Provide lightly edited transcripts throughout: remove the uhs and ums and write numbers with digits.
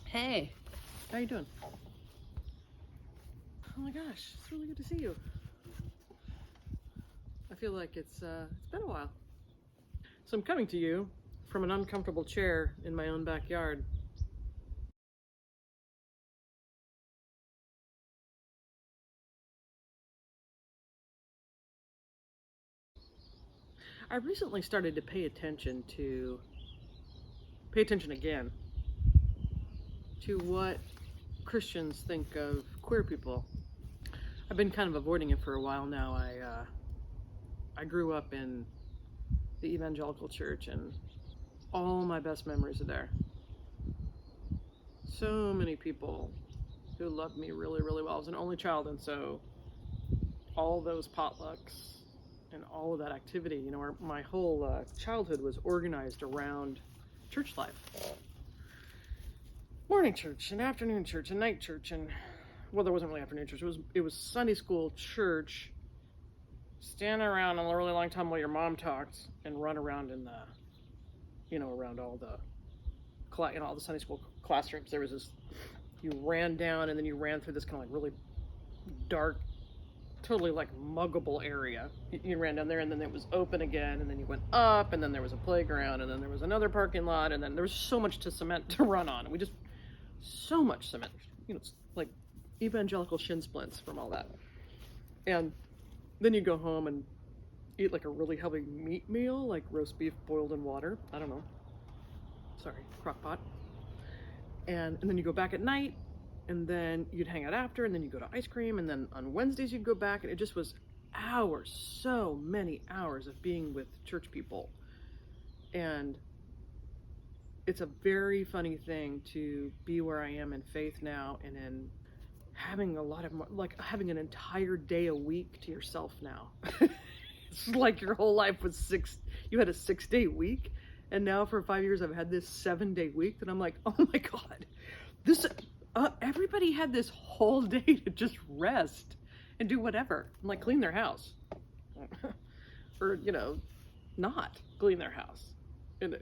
Hey, how you doing? Oh my gosh, it's really good to see you. I feel like it's been a while. So I'm coming to you from an uncomfortable chair in my own backyard. I recently started to pay attention again to what Christians think of queer people. I've been kind of avoiding it for a while now. I grew up in the Evangelical church, and all my best memories are there. So many people who loved me really, really well. I was an only child, and so all those potlucks and all of that activity, my whole childhood was organized around church life. Morning church and afternoon church and night church, and well, there wasn't really afternoon church. It was Sunday school, church, stand around a really long time while your mom talked, and run around in the, around all the Sunday school classrooms. There was this, you ran down and then you ran through this kind of like really dark, totally like muggable area. You ran down there, and then it was open again, and then you went up, and then there was a playground, and then there was another parking lot, and then there was so much cement to run on. So much cement. It's like evangelical shin splints from all that. And then you go home and eat like a really heavy meat meal, like roast beef boiled in water. I don't know. Sorry, crock pot. And then you go back at night, and then you'd hang out after, and then you go to ice cream, and then on Wednesdays you'd go back, and it just was hours, so many hours of being with church people. And it's a very funny thing to be where I am in faith now, and in having having an entire day a week to yourself now. It's like your whole life was you had a 6-day week, and now for 5 years I've had this 7-day week, and I'm like, oh my God, everybody had this whole day to just rest and do whatever, and like clean their house, or not clean their house. And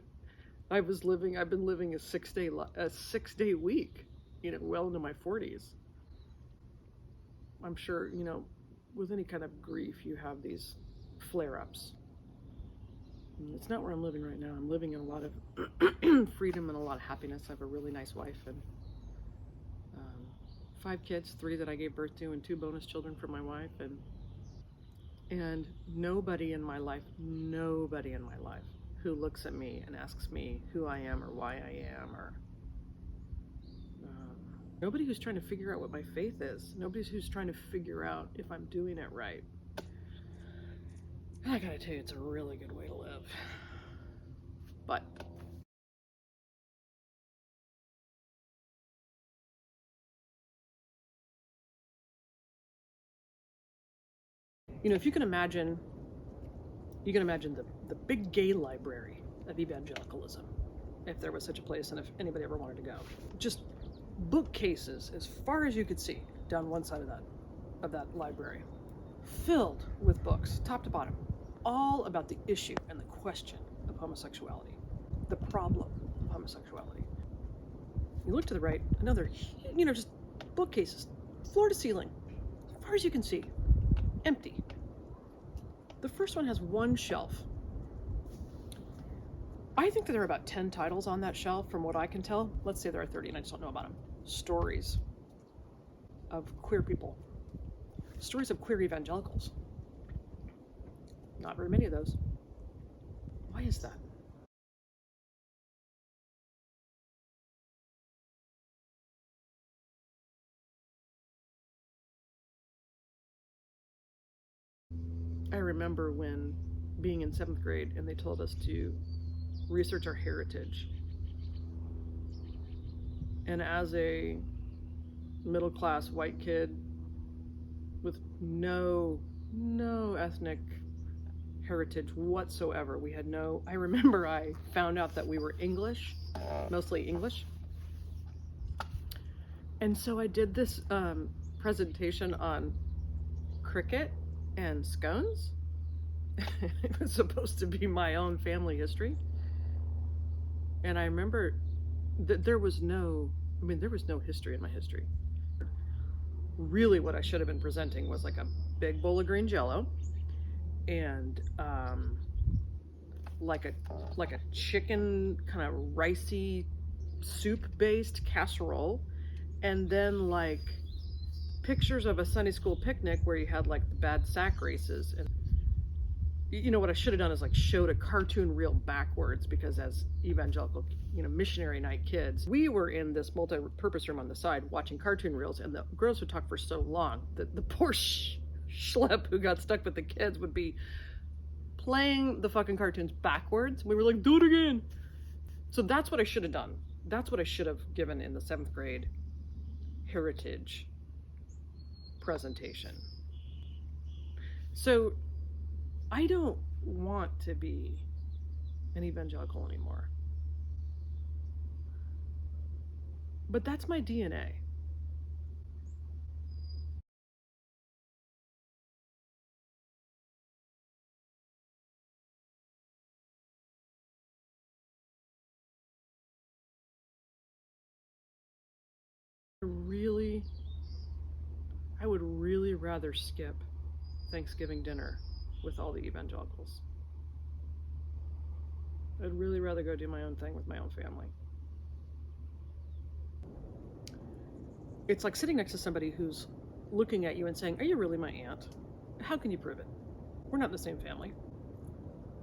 I've been living a 6-day week, well into my 40s. I'm sure, with any kind of grief, you have these flare-ups. It's not where I'm living right now. I'm living in a lot of freedom and a lot of happiness. I have a really nice wife and 5 kids, 3 that I gave birth to, and 2 bonus children from my wife. And nobody in my life who looks at me and asks me who I am or why I am, or nobody who's trying to figure out what my faith is. Nobody who's trying to figure out if I'm doing it right. And I gotta tell you, it's a really good way to live. But if you can imagine the big gay library of evangelicalism, if there was such a place, and if anybody ever wanted to go. Just bookcases as far as you could see down one side of that library, filled with books, top to bottom, all about the issue and the question of homosexuality, the problem of homosexuality. You look to the right, another, just bookcases, floor to ceiling, as far as you can see, empty. The first one has one shelf. I think that there are about 10 titles on that shelf, from what I can tell. Let's say there are 30, and I just don't know about them. Stories of queer people. Stories of queer evangelicals. Not very many of those. Why is that? I remember when being in 7th grade, and they told us to research our heritage. And as a middle-class white kid with no ethnic heritage whatsoever, I remember I found out that we were English, mostly English. And so I did this presentation on cricket and scones. It was supposed to be my own family history. And I remember that there was no history in my history. Really what I should have been presenting was like a big bowl of green jello and like a chicken kind of ricey soup based casserole, and then like pictures of a Sunday school picnic where you had like the bad sack races. And you know what I should have done is like showed a cartoon reel backwards, because as evangelical, missionary night kids, we were in this multi-purpose room on the side watching cartoon reels, and the girls would talk for so long that the poor schlep who got stuck with the kids would be playing the fucking cartoons backwards. We were like, do it again. So that's what I should have done. That's what I should have given in the 7th grade heritage presentation. So I don't want to be an evangelical anymore. But that's my DNA. I would really rather skip Thanksgiving dinner with all the evangelicals. I'd really rather go do my own thing with my own family. It's like sitting next to somebody who's looking at you and saying, are you really my aunt? How can you prove it? We're not in the same family.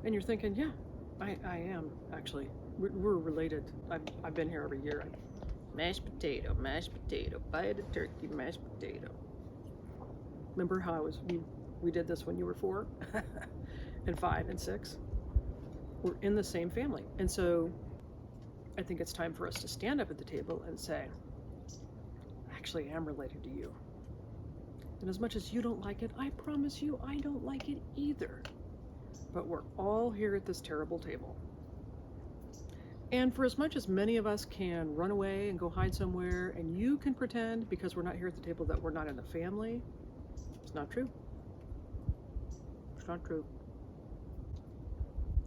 And you're thinking, yeah, I am, actually. We're related. I've been here every year. Mashed potato, bite of turkey, mashed potato. Remember how we did this when you were 4 and 5 and 6? We're in the same family. And so I think it's time for us to stand up at the table and say, actually, I am related to you. And as much as you don't like it, I promise you I don't like it either. But we're all here at this terrible table. And for as much as many of us can run away and go hide somewhere, and you can pretend because we're not here at the table that we're not in the family, it's not true. It's not true.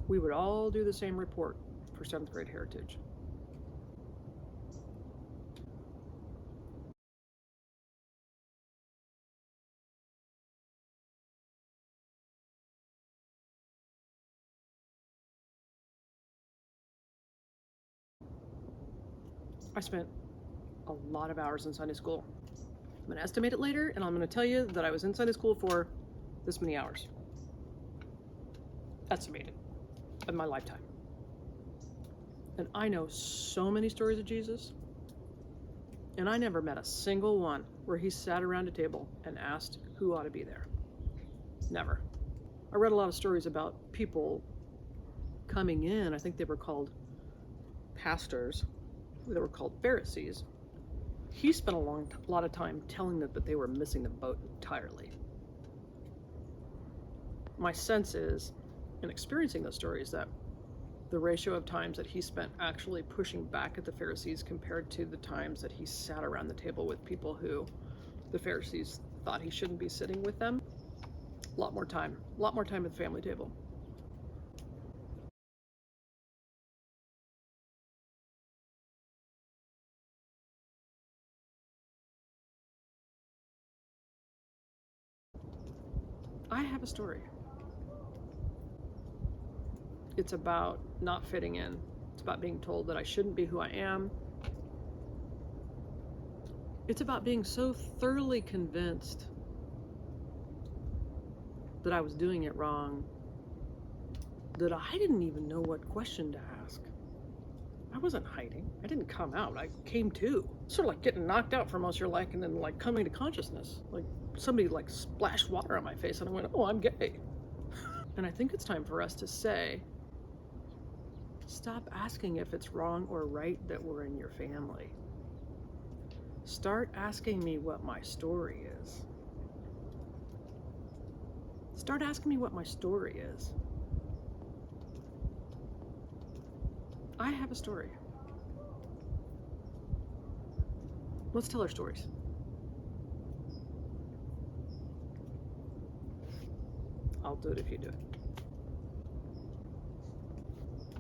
We would all do the same report for 7th grade heritage. I spent a lot of hours in Sunday school. I'm going to estimate it later, and I'm going to tell you that I was in Sunday school for this many hours. Estimated in my lifetime. And I know so many stories of Jesus, and I never met a single one where he sat around a table and asked who ought to be there. Never. I read a lot of stories about people coming in. I think they were called pastors. They were called Pharisees. He spent a lot of time telling them that they were missing the boat entirely. My sense is, in experiencing those stories, that the ratio of times that he spent actually pushing back at the Pharisees compared to the times that he sat around the table with people who the Pharisees thought he shouldn't be sitting with them, a lot more time at the family table. I have a story. It's about not fitting in. It's about being told that I shouldn't be who I am. It's about being so thoroughly convinced that I was doing it wrong that I didn't even know what question to ask. I wasn't hiding. I didn't come out. I came to. Sort of like getting knocked out for most of your life and then like coming to consciousness. Like somebody like splashed water on my face and I went, oh, I'm gay. And I think it's time for us to say, stop asking if it's wrong or right that we're in your family. Start asking me what my story is. Start asking me what my story is. I have a story. Let's tell our stories. I'll do it if you do it.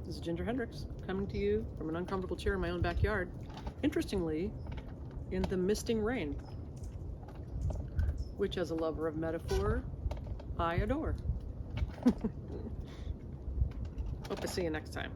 This is Ginger Hendrix, coming to you from an uncomfortable chair in my own backyard. Interestingly, in the misting rain, which, as a lover of metaphor, I adore. Hope to see you next time.